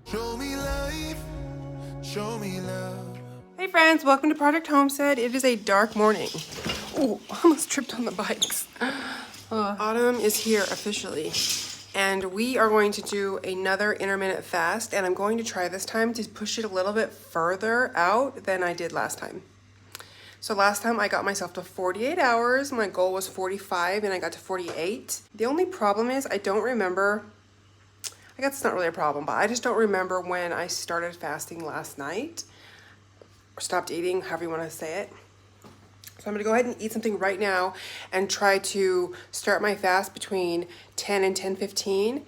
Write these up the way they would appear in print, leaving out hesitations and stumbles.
Show me life, show me love. Hey friends, welcome to Project Homestead. It is a dark morning. Oh, I almost tripped on the bikes. Autumn is here officially, and we are going to do another intermittent fast, and I'm going to try this time to push it a little bit further out than I did last time. So last time I got myself to 48 hours. My goal was 45 and I got to 48. The only problem is I don't remember, I guess it's not really a problem, but I just don't remember when I started fasting last night. Or stopped eating, however you want to say it. So I'm gonna go ahead and eat something right now and try to start my fast between 10 and 10:15,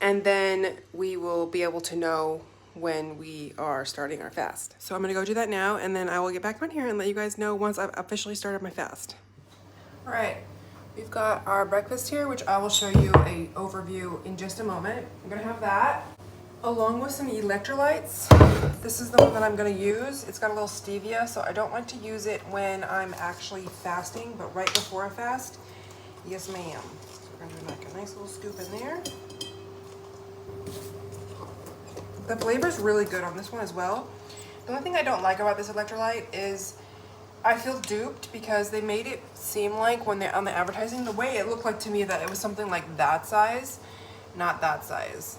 and then we will be able to know when we are starting our fast. So I'm gonna go do that now, and then I will get back on here and let you guys know once I've officially started my fast. All right, we've got our breakfast here, which I will show you an overview in just a moment. I'm gonna have that along with some electrolytes. This is the one that I'm gonna use. It's got a little stevia, so I don't like to use it when I'm actually fasting, but right before I fast, yes ma'am. So we're gonna do like a nice little scoop in there. The flavor's really good on this one as well. The only thing I don't like about this electrolyte is I feel duped because they made it seem like when they're on the advertising, the way it looked like to me that it was something like that size, not that size.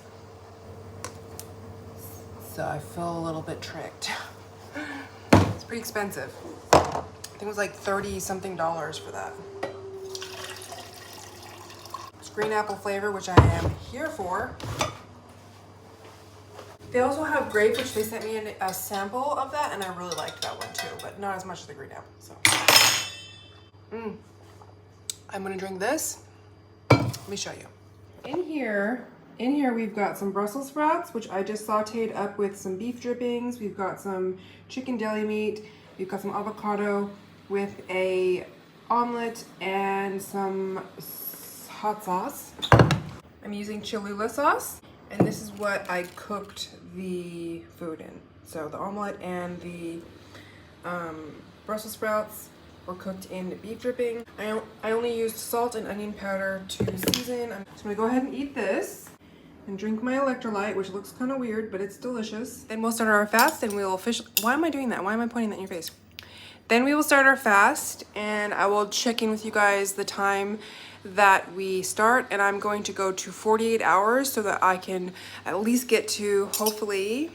So I feel a little bit tricked. It's pretty expensive. I think it was like $30 something for that. It's green apple flavor, which I am here for. They also have grape, which they sent me a sample of that, and I really liked that one too, but not as much as the green apple. So, I'm gonna drink this. Let me show you. In here we've got some Brussels sprouts, which I just sauteed up with some beef drippings. We've got some chicken deli meat. We've got some avocado with a omelet and some hot sauce. I'm using Cholula sauce, and this is what I cooked the food in. So the omelet and the Brussels sprouts were cooked in beef dripping. I only used salt and onion powder to season. I'm just gonna go ahead and eat this and drink my electrolyte, which looks kind of weird, but it's delicious. Then we'll start our fast and we'll officially, why am I doing that? Why am I pointing that in your face? Then we will start our fast and I will check in with you guys the time that we start, and I'm going to go to 48 hours so that I can at least get to, hopefully,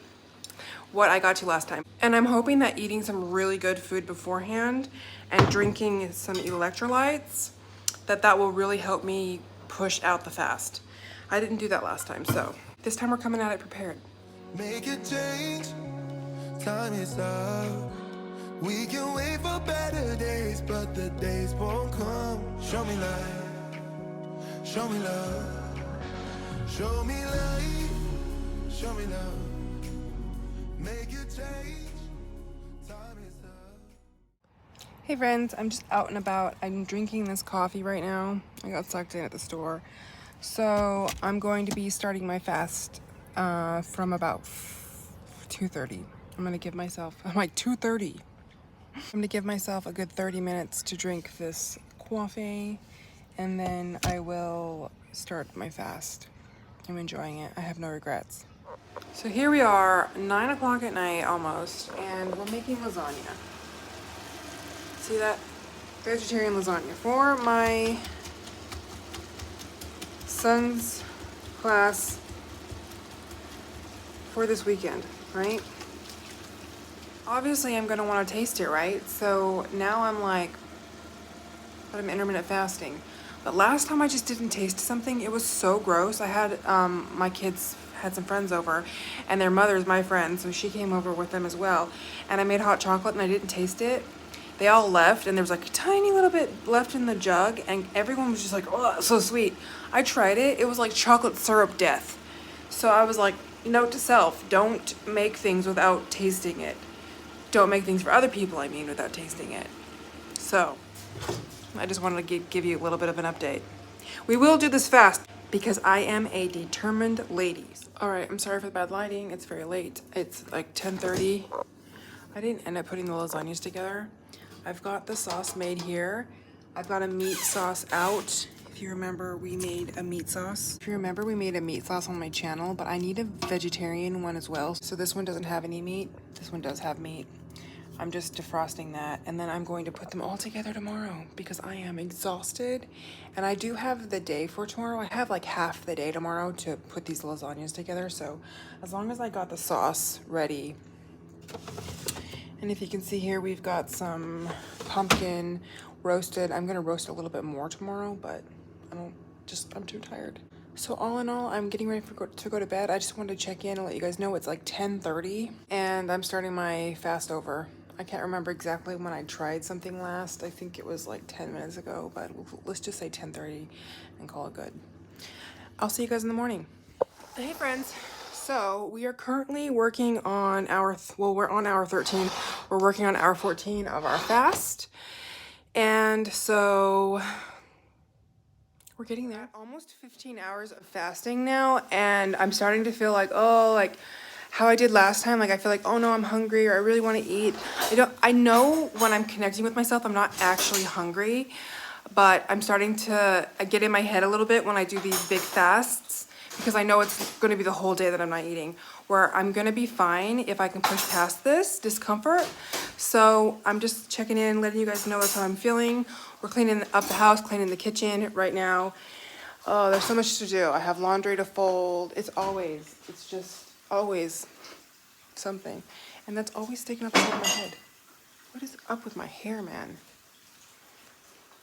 what I got to last time. And I'm hoping that eating some really good food beforehand and drinking some electrolytes, that will really help me push out the fast. I didn't do that last time, so this time we're coming at it prepared. Make a change, time is up. We can wait for better days, but the days won't come. Show me life, show me love. Show me life, show me love. Make a change, time is up. Hey friends, I'm just out and about. I'm drinking this coffee right now. I got sucked in at the store. So I'm going to be starting my fast from about 2:30. I'm gonna give myself, I'm like 2:30. I'm gonna give myself a good 30 minutes to drink this coffee, and then I will start my fast. I'm enjoying it. I have no regrets. So here we are, 9 o'clock at night almost, and we're making lasagna. See that? Vegetarian lasagna for my son's class for this weekend, right? Obviously I'm gonna wanna taste it, right? So now I'm like, but I'm intermittent fasting. But last time I just didn't taste something, it was so gross. I had, my kids had some friends over, and their mother's my friend, so she came over with them as well. And I made hot chocolate and I didn't taste it. They all left, and there was like a tiny little bit left in the jug, and everyone was just like, oh, so sweet. I tried it, it was like chocolate syrup death. So I was like, note to self, don't make things without tasting it. Don't make things for other people, I mean, without tasting it. So, I just wanted to give you a little bit of an update. We will do this fast because I am a determined lady. All right, I'm sorry for the bad lighting. It's very late. It's like 10:30. I didn't end up putting the lasagnas together. I've got the sauce made here. I've got a meat sauce out If you remember, we made a meat sauce. If you remember, we made a meat sauce on my channel, but I need a vegetarian one as well. So this one doesn't have any meat. This one does have meat. I'm just defrosting that, and then I'm going to put them all together tomorrow because I am exhausted. And I do have the day for tomorrow. I have like half the day tomorrow to put these lasagnas together. So as long as I got the sauce ready. And if you can see here, we've got some pumpkin roasted. I'm gonna roast a little bit more tomorrow, but I'm too tired. So all in all, I'm getting ready to go to bed. I just wanted to check in and let you guys know it's like 10:30 and I'm starting my fast over. I can't remember exactly when I tried something last. I think it was like 10 minutes ago, but let's just say 10:30 and call it good. I'll see you guys in the morning. Hey friends. So we are currently working on we're on hour 13. We're working on hour 14 of our fast. And so we're getting there. Almost 15 hours of fasting now, and I'm starting to feel like, oh, like how I did last time. Like I feel like, oh no, I'm hungry, or I really want to eat. I know when I'm connecting with myself, I'm not actually hungry, but I'm starting to get in my head a little bit when I do these big fasts, because I know it's going to be the whole day that I'm not eating, where I'm going to be fine if I can push past this discomfort. So I'm just checking in, letting you guys know that's how I'm feeling. We're cleaning up the house, cleaning the kitchen right now. Oh, there's so much to do. I have laundry to fold. It's just always something. And that's always sticking up the side of my head. What is up with my hair, man?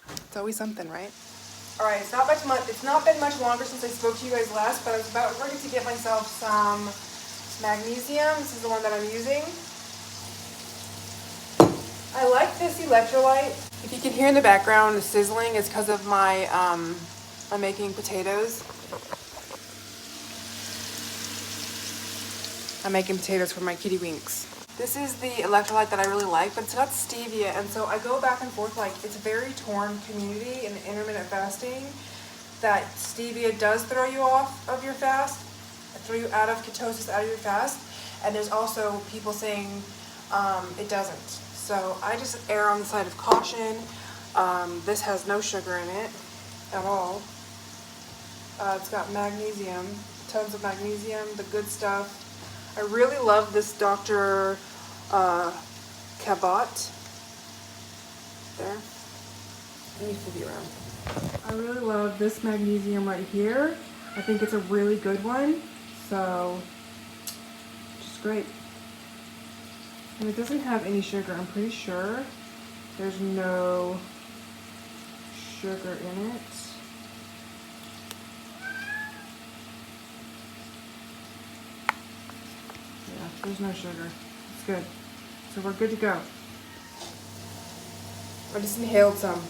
It's always something, right? All right, it's not been much longer since I spoke to you guys last, but I was ready to get myself some magnesium. This is the one that I'm using. I like this electrolyte. If you can hear in the background the sizzling, it's because of my, I'm making potatoes. I'm making potatoes for my kitty winks. This is the electrolyte that I really like, but it's got stevia, and so I go back and forth. Like, it's a very torn community in intermittent fasting, that stevia does throw you off of your fast, throw you out of ketosis, out of your fast, and there's also people saying it doesn't. So I just err on the side of caution. This has no sugar in it at all. It's got magnesium, tons of magnesium, the good stuff. I really love this Dr. Cabot. There. Let me flip you around. I really love this magnesium right here. I think it's a really good one. So, just great. And it doesn't have any sugar. I'm pretty sure there's no sugar in it. Yeah, there's no sugar. It's good. So we're good to go. I just inhaled some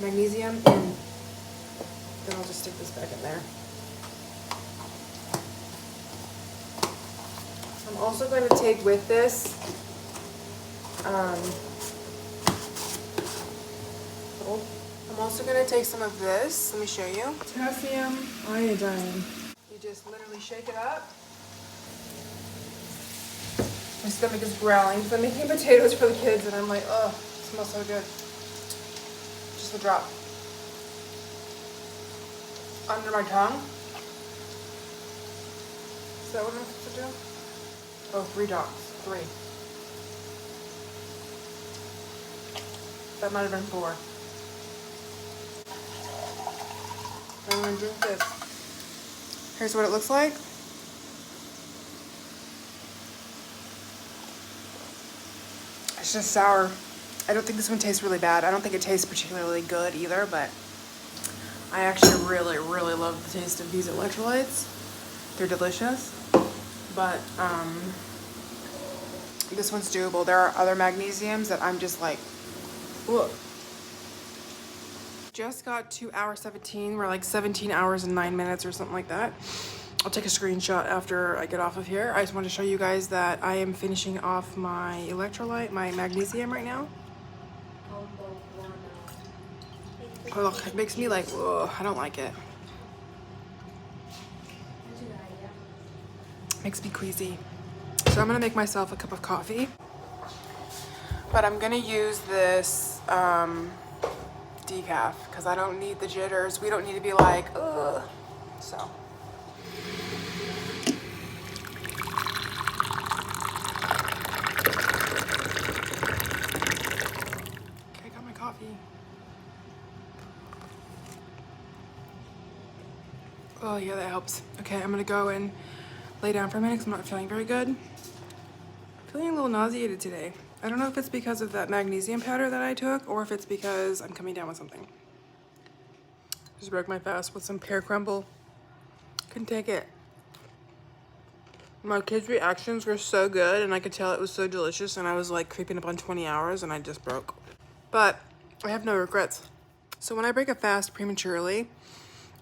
magnesium in. Then I'll just stick this back in there. I'm also going to take with this I'm also going to take some of this. Let me show you. Potassium iodine. You just literally shake it up. My stomach is growling because I'm making potatoes for the kids, and I'm like, oh, it smells so good. Just a drop. Under my tongue. Is that what I'm supposed to do? Oh, 3 drops. 3. That might have been 4. I'm going to drink this. Here's what it looks like. It's just sour. I don't think this one tastes really bad. I don't think it tastes particularly good either, but I actually really, really love the taste of these electrolytes. They're delicious, but this one's doable. There are other magnesiums that I'm just like, ugh. Just got to hour 17. We're like 17 hours and 9 minutes or something like that. I'll take a screenshot after I get off of here. I just want to show you guys that I am finishing off my electrolyte, my magnesium right now. Ugh, it makes me like, ugh, I don't like it. Makes me queasy. So I'm gonna make myself a cup of coffee. But I'm gonna use this decaf because I don't need the jitters. We don't need to be like, ugh. So. Okay, I got my coffee. Oh yeah, that helps. Okay, I'm gonna go and lay down for a minute because I'm not feeling very good. I'm feeling a little nauseated today. I don't know if it's because of that magnesium powder that I took or if it's because I'm coming down with something. Just broke my fast with some pear crumble. Couldn't take it. My kids' reactions were so good and I could tell it was so delicious and I was like creeping up on 20 hours and I just broke. But I have no regrets. So when I break a fast prematurely,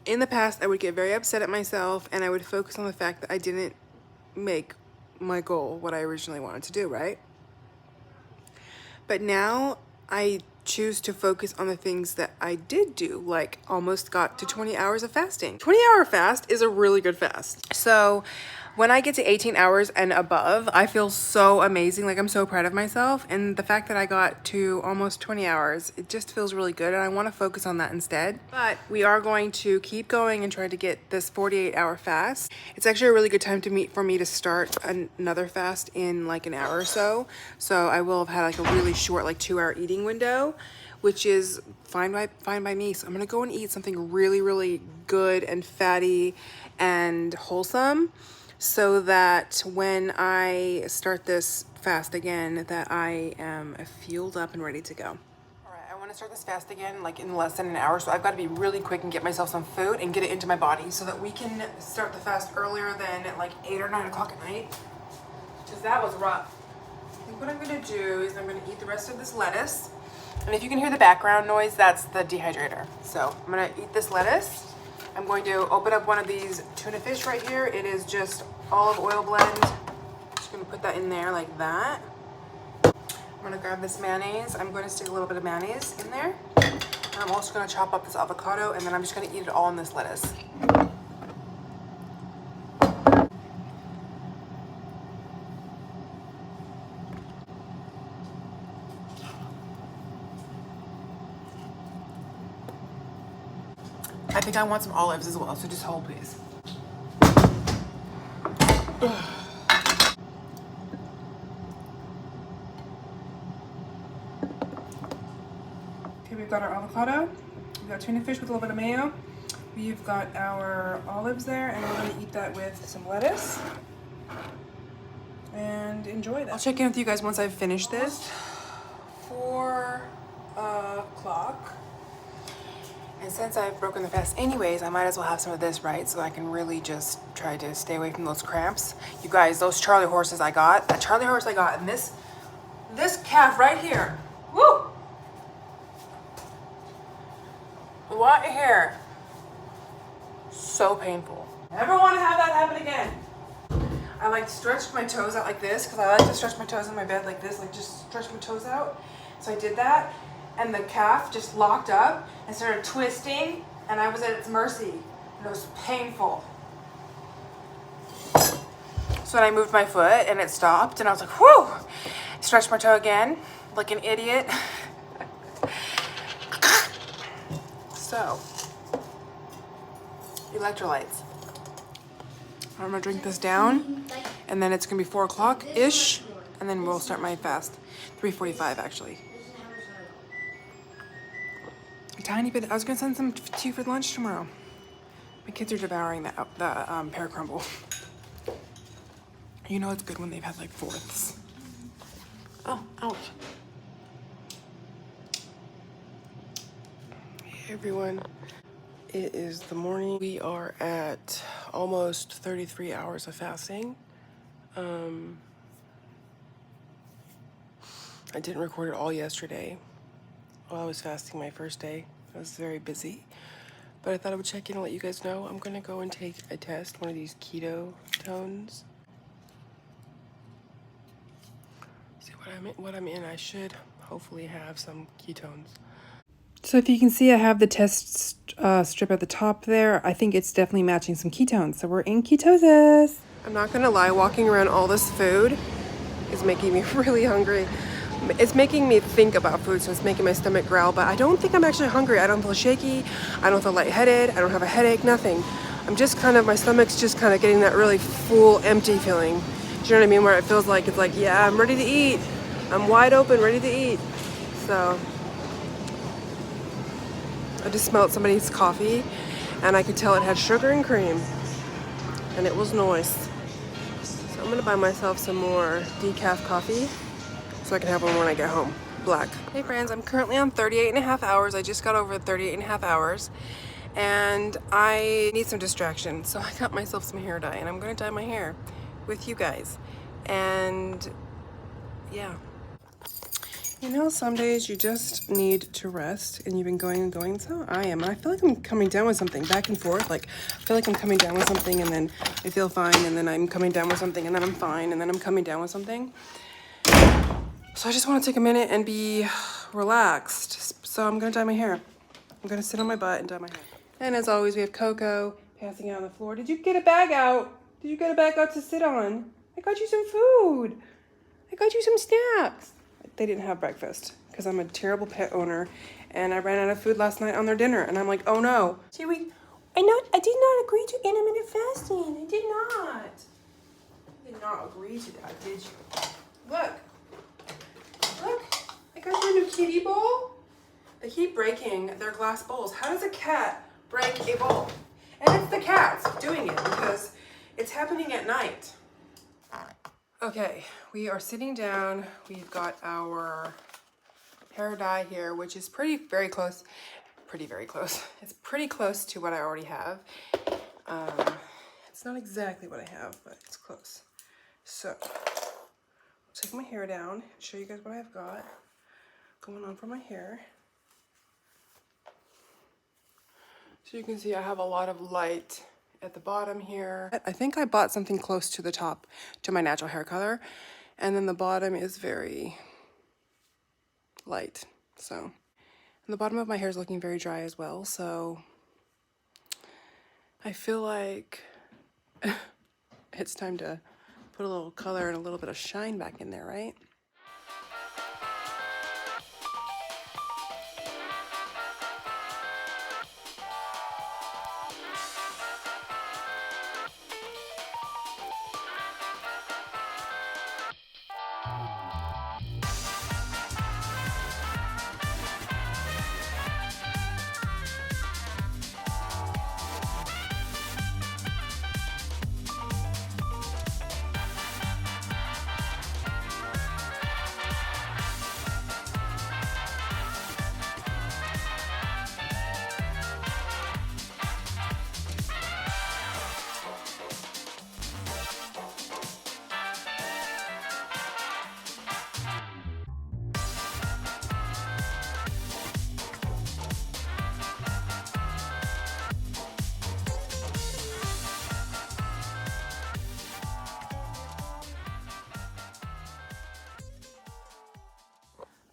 in the past I would get very upset at myself and I would focus on the fact that I didn't make my goal what I originally wanted to do, right? But now I choose to focus on the things that I did do, like almost got to 20 hours of fasting. 20-hour fast is a really good fast. So when I get to 18 hours and above, I feel so amazing. Like I'm so proud of myself. And the fact that I got to almost 20 hours, it just feels really good. And I want to focus on that instead. But we are going to keep going and try to get this 48-hour fast. It's actually a really good time for me to start another fast in like an hour or so. So I will have had like a really short, like 2-hour eating window, which is fine by me. So I'm gonna go and eat something really, really good and fatty and wholesome, so that when I start this fast again, that I am fueled up and ready to go. All right, I want to start this fast again like in less than an hour, so I've got to be really quick and get myself some food and get it into my body so that we can start the fast earlier than at like 8 or 9 o'clock at night, because that was rough. I think what I'm gonna do is I'm gonna eat the rest of this lettuce, and if you can hear the background noise, that's the dehydrator. So I'm gonna eat this lettuce. I'm going to open up one of these tuna fish right here. It is just olive oil blend. Just gonna put that in there like that. I'm gonna grab this mayonnaise. I'm going to stick a little bit of mayonnaise in there. And I'm also gonna chop up this avocado and then I'm just gonna eat it all in this lettuce. I think I want some olives as well, so just hold please. Okay, we've got our avocado, we've got tuna fish with a little bit of mayo, we've got our olives there, and we're gonna eat that with some lettuce. And enjoy that. I'll check in with you guys once I've finished this. 4 o'clock. And since I've broken the fast anyways, I might as well have some of this, right? So I can really just try to stay away from those cramps. You guys, those Charlie horses I got, that Charlie horse I got, and this calf right here, woo! What here? So painful. Never want to have that happen again. I like stretched my toes out like this because I like to stretch my toes in my bed like this, like just stretch my toes out. So I did that. And the calf just locked up and started twisting, and I was at its mercy, and it was painful. So then I moved my foot and it stopped, and I was like, whew! Stretched my toe again, like an idiot. So, electrolytes. I'm gonna drink this down, and then it's gonna be 4 o'clock-ish, and then we'll start my fast. 3:45 actually. A tiny bit. I was gonna send some to you for lunch tomorrow. My kids are devouring the pear crumble. You know it's good when they've had like 4ths. Oh, ouch. Hey everyone. It is the morning. We are at almost 33 hours of fasting. I didn't record it all yesterday while I was fasting my first day. I was very busy, but I thought I would check in and let you guys know. I'm gonna go and take a test, one of these keto tones. See what I'm in. I should hopefully have some ketones. So if you can see, I have the test strip at the top there. I think it's definitely matching some ketones. So we're in ketosis. I'm not gonna lie, walking around all this food is making me really hungry. it's making me think about food, so it's making my stomach growl, but I don't think I'm actually hungry. I don't feel shaky, I don't feel lightheaded, I don't have a headache, nothing. I'm just kind of, my stomach's just kind of getting that really full, empty feeling. Do you know what I mean? Where it feels like, it's like, yeah, I'm ready to eat. I'm wide open, ready to eat. So, I just smelled somebody's coffee, and I could tell it had sugar and cream, and it was nice. So I'm gonna buy myself some more decaf coffee, so I can have one when I get home. Black. Hey friends, I'm currently on 38 and a half hours. I just got over 38 and a half hours and I need some distraction. So I got myself some hair dye and I'm gonna dye my hair with you guys. And yeah. You know, some days you just need to rest and you've been going and going, so I am. And I feel like I'm coming down with something back and forth. Like, I feel like I'm coming down with something and then I feel fine and then I'm coming down with something and then I'm fine and then I'm coming down with something. So I just want to take a minute and be relaxed. So I'm gonna dye my hair. I'm gonna sit on my butt and dye my hair. And as always, we have Coco passing out on the floor. Did you get a bag out? Did you get a bag out to sit on? I got you some food. I got you some snacks. They didn't have breakfast because I'm a terrible pet owner and I ran out of food last night on their dinner and I'm like, oh no. See, I did not agree to intermittent fasting. I did not. I did not agree to that, did you? Look. Look, I got you a new kitty bowl. They keep breaking their glass bowls. How does a cat break a bowl? And it's the cats doing it because it's happening at night. Okay, we are sitting down. We've got our hair dye here, which is very close. It's pretty close to what I already have. It's not exactly what I have, but it's close. So, take my hair down, show you guys what I've got going on for my hair. So you can see I have a lot of light at the bottom here. I think I bought something close to the top to my natural hair color. And then the bottom is very light. So, and the bottom of my hair is looking very dry as well. So I feel like it's time to put a little color and a little bit of shine back in there, right?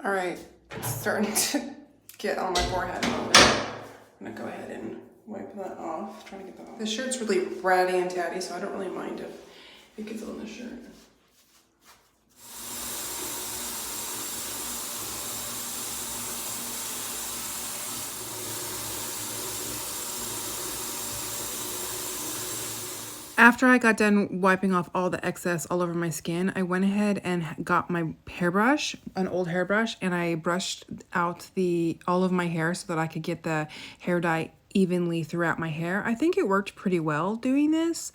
All right, it's starting to get on my forehead a little bit. I'm gonna go ahead and wipe that off, trying to get that off. This shirt's really ratty and tatty, so I don't really mind if it gets on the shirt. After I got done wiping off all the excess all over my skin, I went ahead and got my hairbrush, an old hairbrush, and I brushed out all of my hair so that I could get the hair dye evenly throughout my hair. I think it worked pretty well doing this.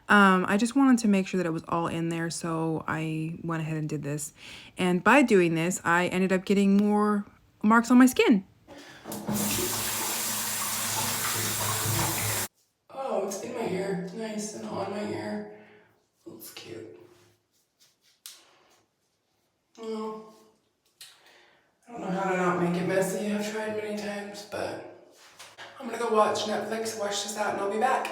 I just wanted to make sure that it was all in there, so I went ahead and did this. And by doing this, I ended up getting more marks on my skin. Oh, it's in my hair. Nice and on my hair. Looks cute. Well, I don't know how to not make it messy. I've tried many times, but I'm gonna go watch Netflix, wash this out, and I'll be back.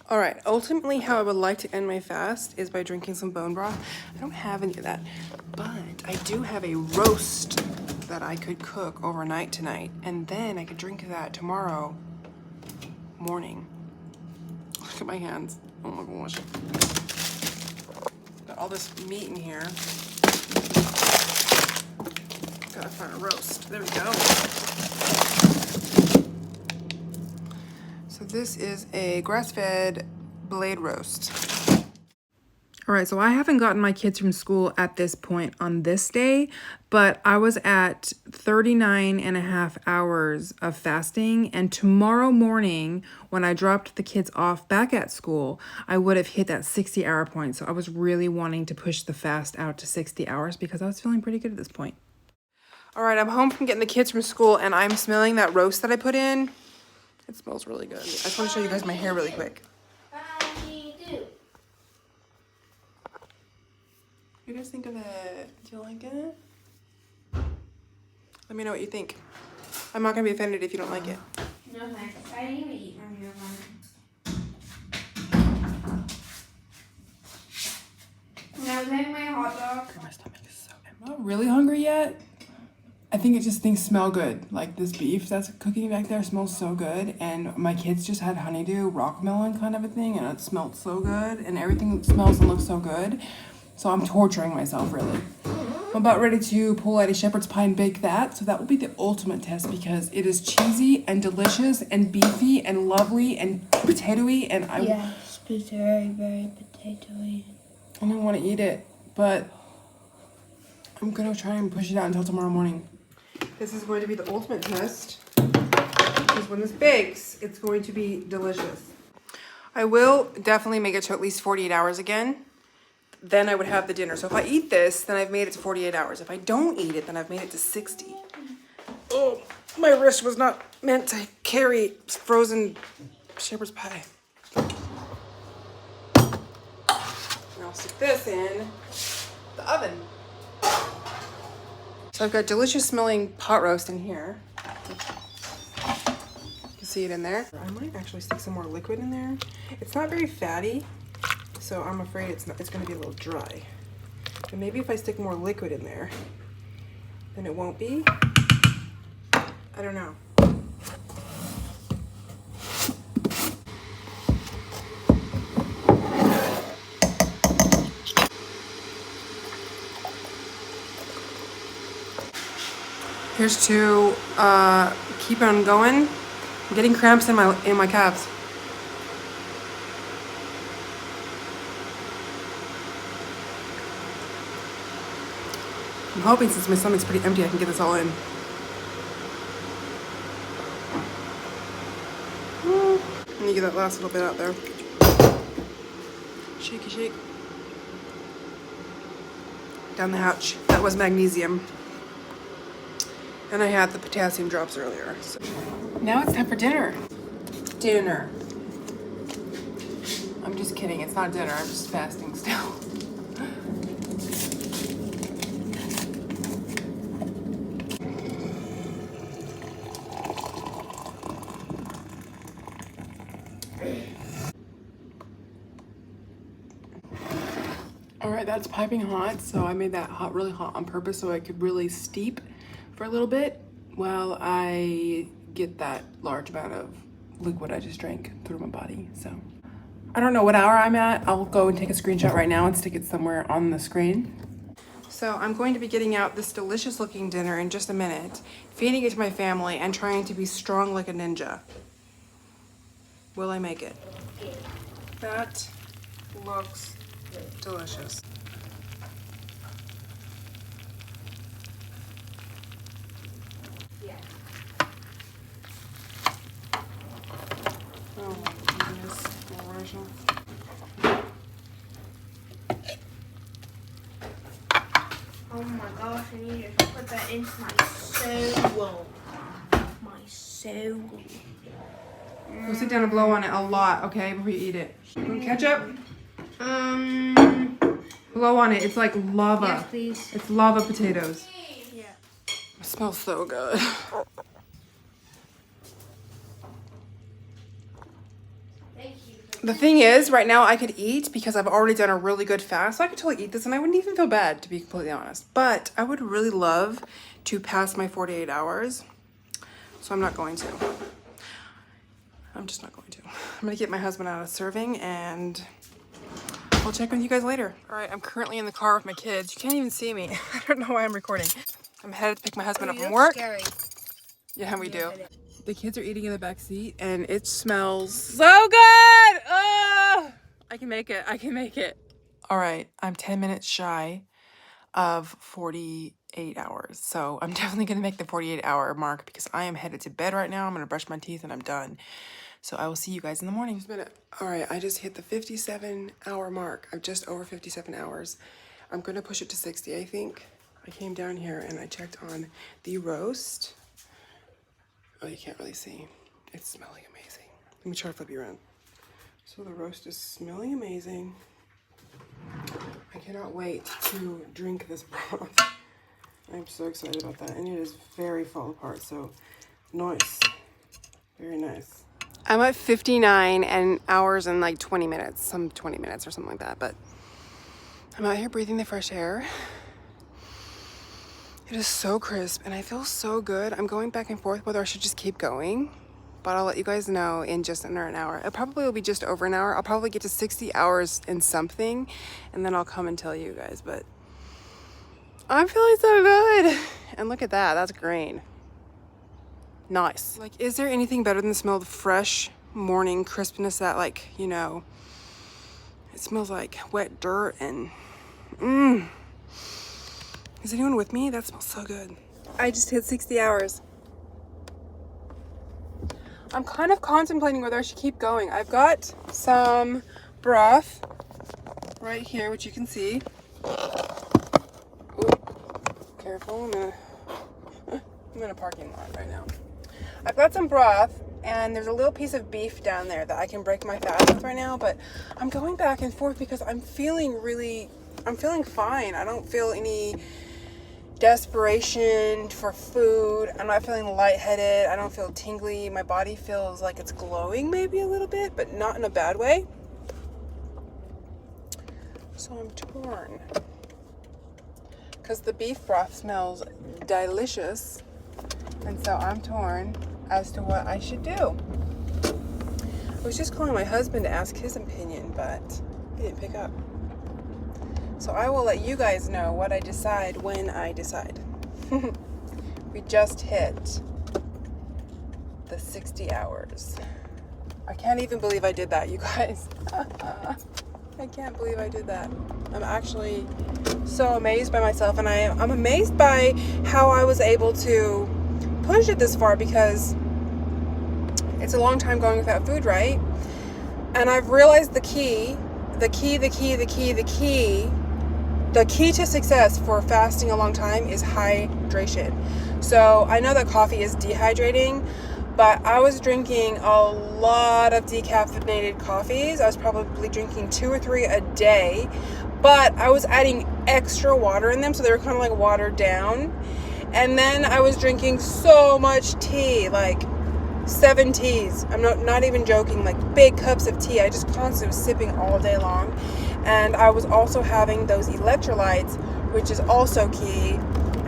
All right, ultimately how I would like to end my fast is by drinking some bone broth. I don't have any of that, but I do have a roast that I could cook overnight tonight, and then I could drink that tomorrow morning. Look at my hands. Oh my gosh. Got all this meat in here. Gotta find a roast. There we go. So this is a grass-fed blade roast. All right, so I haven't gotten my kids from school at this point on this day, but I was at 39 and a half hours of fasting, and tomorrow morning when I dropped the kids off back at school, I would have hit that 60-hour point. So I was really wanting to push the fast out to 60 hours because I was feeling pretty good at this point. All right, I'm home from getting the kids from school, and I'm smelling that roast that I put in. It smells really good. I just want to show you guys my hair really quick. What do you guys think of it? Do you like it? Let me know what you think. I'm not gonna be offended if you don't like it. No thanks. I didn't even eat from your one. Now I'm having my hot dog. My stomach is so. Am I really hungry yet? I think it just things smell good. Like this beef that's cooking back there smells so good. And my kids just had honeydew rock melon kind of a thing, and it smelled so good. And everything smells and looks so good. So I'm torturing myself, really. I'm about ready to pull out a shepherd's pie and bake that. So that will be the ultimate test because it is cheesy and delicious and beefy and lovely and potatoey. And Yes, it's very, very potatoey. I don't want to eat it, but I'm going to try and push it out until tomorrow morning. This is going to be the ultimate test. Because when this bakes, it's going to be delicious. I will definitely make it to at least 48 hours again. Then I would have the dinner. So if I eat this, then I've made it to 48 hours. If I don't eat it, then I've made it to 60. Oh, my wrist was not meant to carry frozen shepherd's pie. And I'll stick this in the oven. So I've got delicious smelling pot roast in here. You can see it in there. I might actually stick some more liquid in there. It's not very fatty, so I'm afraid it's going to be a little dry. But maybe if I stick more liquid in there, then it won't be. I don't know. Here's to keep on going. I'm getting cramps in my calves. I'm hoping since my stomach's pretty empty, I can get this all in. Let me get that last little bit out there. Shaky shake. Down the hatch. That was magnesium. And I had the potassium drops earlier. So. Now it's time for dinner. Dinner. I'm just kidding. It's not dinner. I'm just fasting still. All right, that's piping hot. So I made that hot, really hot on purpose so I could really steep for a little bit while I get that large amount of liquid I just drank through my body. So I don't know what hour I'm at. I'll go and take a screenshot right now and stick it somewhere on the screen. So I'm going to be getting out this delicious looking dinner in just a minute, feeding it to my family and trying to be strong like a ninja. Will I make it? That looks delicious. Oh my goodness, Marisha. Oh my gosh, I need to put that into my soul. My soul. Go sit down and blow on it a lot, okay, before you eat it. Want ketchup? Blow on it. It's like lava. Yes, please. It's lava potatoes. Yeah. It smells so good. Thank you. The thing is, right now I could eat because I've already done a really good fast. So I could totally eat this and I wouldn't even feel bad, to be completely honest. But I would really love to pass my 48 hours. So I'm not going to. I'm just not going to. I'm going to get my husband out of serving and We'll check with you guys later. All right, I'm currently in the car with my kids. You can't even see me. I don't know why I'm recording. I'm headed to pick my husband up from work. Scary. Yeah, we do. The kids are eating in the back seat and it smells so good. Oh, I can make it. I can make it. All right, I'm 10 minutes shy of 48 hours. So I'm definitely gonna make the 48-hour mark because I am headed to bed right now. I'm gonna brush my teeth and I'm done. So I will see you guys in the morning. Just a minute. All right, I just hit the 57-hour mark. I'm just over 57 hours. I'm gonna push it to 60, I think. I came down here and I checked on the roast. Oh, you can't really see. It's smelling amazing. Let me try to flip you around. So the roast is smelling amazing. I cannot wait to drink this broth. I'm so excited about that. And it is very fall apart, so nice. Very nice. I'm at 59 hours and like 20 minutes, some 20 minutes or something like that, but I'm out here breathing the fresh air. It is so crisp and I feel so good. I'm going back and forth whether I should just keep going, but I'll let you guys know in just under an hour. It probably will be just over an hour. I'll probably get to 60 hours and something, and then I'll come and tell you guys, but I'm feeling so good. And look at that, that's green. Nice. Like, is there anything better than the smell of fresh morning crispness that, like, you know, it smells like wet dirt and Is anyone with me? That smells so good. I just hit 60 hours. I'm kind of contemplating whether I should keep going. I've got some broth right here, which you can see. Ooh, careful, I'm in a parking lot right now. I've got some broth, and there's a little piece of beef down there that I can break my fast with right now, but I'm going back and forth because I'm feeling fine. I don't feel any desperation for food. I'm not feeling lightheaded. I don't feel tingly. My body feels like it's glowing maybe a little bit, but not in a bad way. So I'm torn because the beef broth smells delicious, and so I'm torn as to what I should do. I was just calling my husband to ask his opinion, but he didn't pick up. So I will let you guys know what I decide when I decide. We just hit the 60 hours. I can't even believe I did that, you guys. I can't believe I did that. I'm actually so amazed by myself, and I'm amazed by how I was able to push it this far, because it's a long time going without food, right? And I've realized the key to success for fasting a long time is hydration. So I know that coffee is dehydrating, but I was drinking a lot of decaffeinated coffees. I was probably drinking 2 or 3 a day, but I was adding extra water in them, so they were kind of like watered down. And then I was drinking so much tea, like 7 teas. I'm not even joking, like big cups of tea. I just constantly was sipping all day long. And I was also having those electrolytes, which is also key.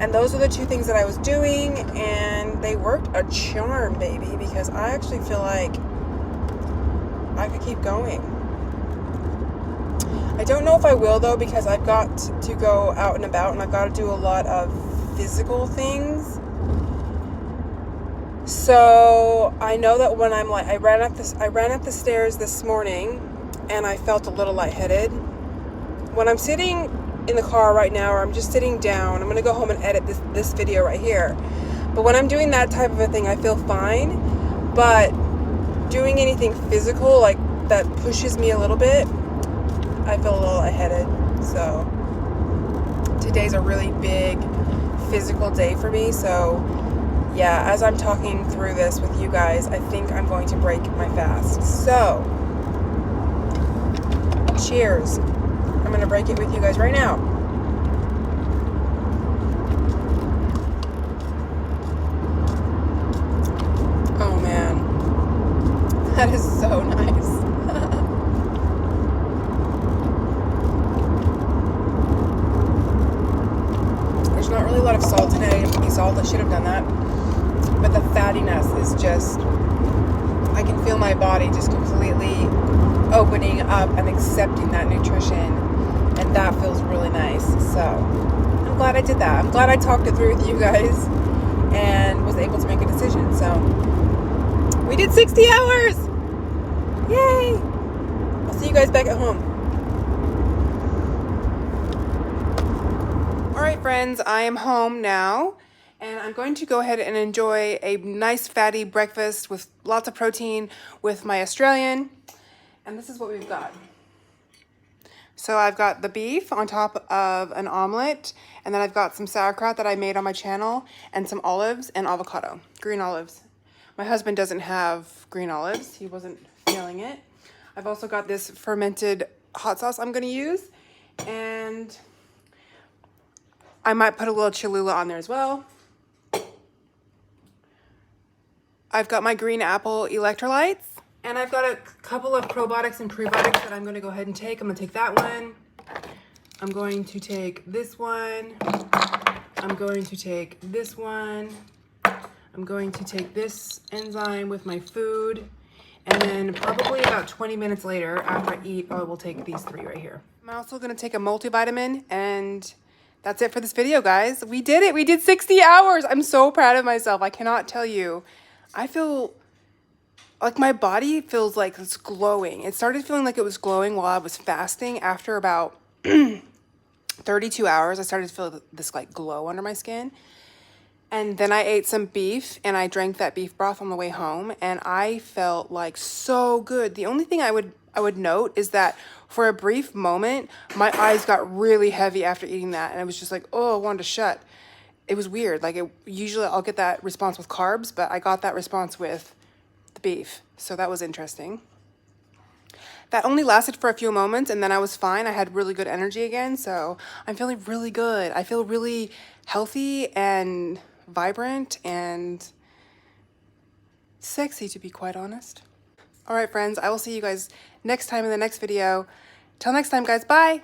And those are the 2 things that I was doing, and they worked a charm, baby, because I actually feel like I could keep going. I don't know if I will, though, because I've got to go out and about, and I've got to do a lot of physical things. So I know that when I'm like, I ran up the stairs this morning, and I felt a little lightheaded. When I'm sitting in the car right now, or I'm just sitting down, I'm gonna go home and edit this video right here. But when I'm doing that type of a thing, I feel fine. But doing anything physical, like that pushes me a little bit, I feel a little lightheaded. So today's a really big physical day for me. So yeah, as I'm talking through this with you guys, I think I'm going to break my fast. So cheers. I'm gonna break it with you guys right now. Oh man, that is so nice. There's not really a lot of salt today. Salt, I should have done that. But the fattiness is just I can feel my body just completely opening up and accepting that nutrition, and that feels really nice. So I'm glad I did that. I'm glad I talked it through with you guys and was able to make a decision. So we did 60 hours. Yay. I'll see you guys back at home. All right, friends, I am home now, and I'm going to go ahead and enjoy a nice fatty breakfast with lots of protein with my Australian. And this is what we've got. So I've got the beef on top of an omelet, and then I've got some sauerkraut that I made on my channel, and some olives and avocado, green olives. My husband doesn't have green olives. He wasn't feeling it. I've also got this fermented hot sauce I'm gonna use, and I might put a little Cholula on there as well. I've got my green apple electrolytes, and I've got a couple of probiotics and prebiotics that I'm gonna go ahead and take. I'm gonna take that one. I'm going to take this one. I'm going to take this one. I'm going to take this enzyme with my food. And then probably about 20 minutes later, after I eat, I will take these three right here. I'm also gonna take a multivitamin, and that's it for this video, guys. We did it. We did 60 hours. I'm so proud of myself. I cannot tell you. I feel like my body feels like it's glowing. It started feeling like it was glowing while I was fasting. After about 32 hours, I started to feel this like glow under my skin. And then I ate some beef, and I drank that beef broth on the way home, and I felt like so good. The only thing I would note is that for a brief moment, my eyes got really heavy after eating that, and I was just like, oh, I wanted to shut. It was weird. Like, usually I'll get that response with carbs, but I got that response with the beef. So that was interesting. That only lasted for a few moments, and then I was fine. I had really good energy again, so I'm feeling really good. I feel really healthy and vibrant and sexy, to be quite honest. All right, friends, I will see you guys next time in the next video. Till next time, guys, bye.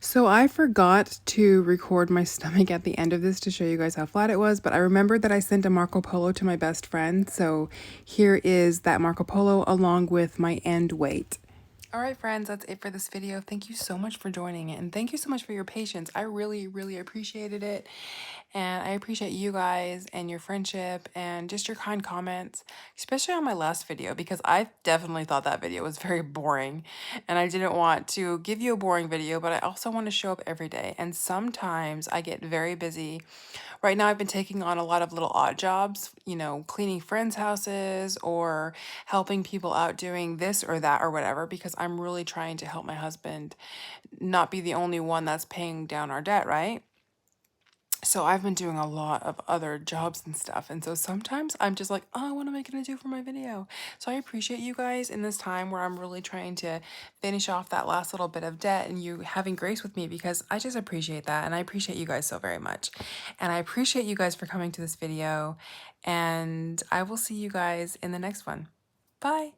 So I forgot to record my stomach at the end of this to show you guys how flat it was, but I remembered that I sent a Marco Polo to my best friend. So here is that Marco Polo along with my end weight. All right, friends, that's it for this video. Thank you so much for joining it, and thank you so much for your patience. I really, really appreciated it, and I appreciate you guys and your friendship and just your kind comments, especially on my last video, because I definitely thought that video was very boring, and I didn't want to give you a boring video, but I also want to show up every day, and sometimes I get very busy. Right now, I've been taking on a lot of little odd jobs, you know, cleaning friends' houses or helping people out doing this or that or whatever, because I'm really trying to help my husband not be the only one that's paying down our debt, right? So I've been doing a lot of other jobs and stuff. And so sometimes I'm just like, oh, what am I going to do for my video? So I appreciate you guys in this time where I'm really trying to finish off that last little bit of debt and you having grace with me, because I just appreciate that. And I appreciate you guys so very much. And I appreciate you guys for coming to this video. And I will see you guys in the next one. Bye.